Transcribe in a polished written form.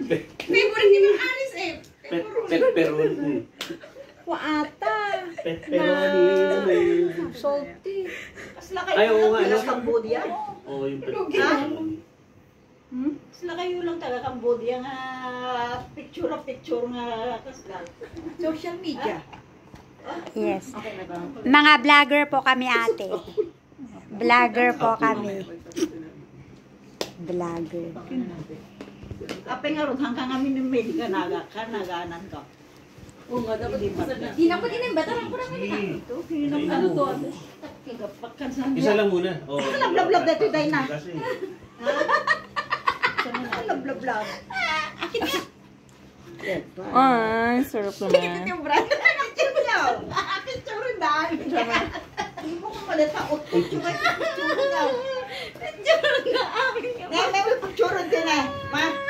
Favorite ni Mang Aris eh. Pepperoni. Waata. Pepperoni. Salty. Sila kayo Ay, oo nga. taga Cambodia. Oo, yung pepperoni. Sila kayo lang taga Cambodia nga picture nga kasgal. Social media. Yes. Mga vlogger po kami, ate. Vlogger po kami. Vlogger. Ape nga ron, hanggang kami ni Medi ka naganan ka. Oo nga, dapat Di na pa din bataran ko na kami. Ito, ano to? Isa lang muna. Lablab dito day na. Lablab. Akin nga. Ay, sarap naman. Yung brand. Picture mo daw. Picture rin dahil. Hindi mo ko malita. Picture daw. Picture na akin. May picture din eh. Ma.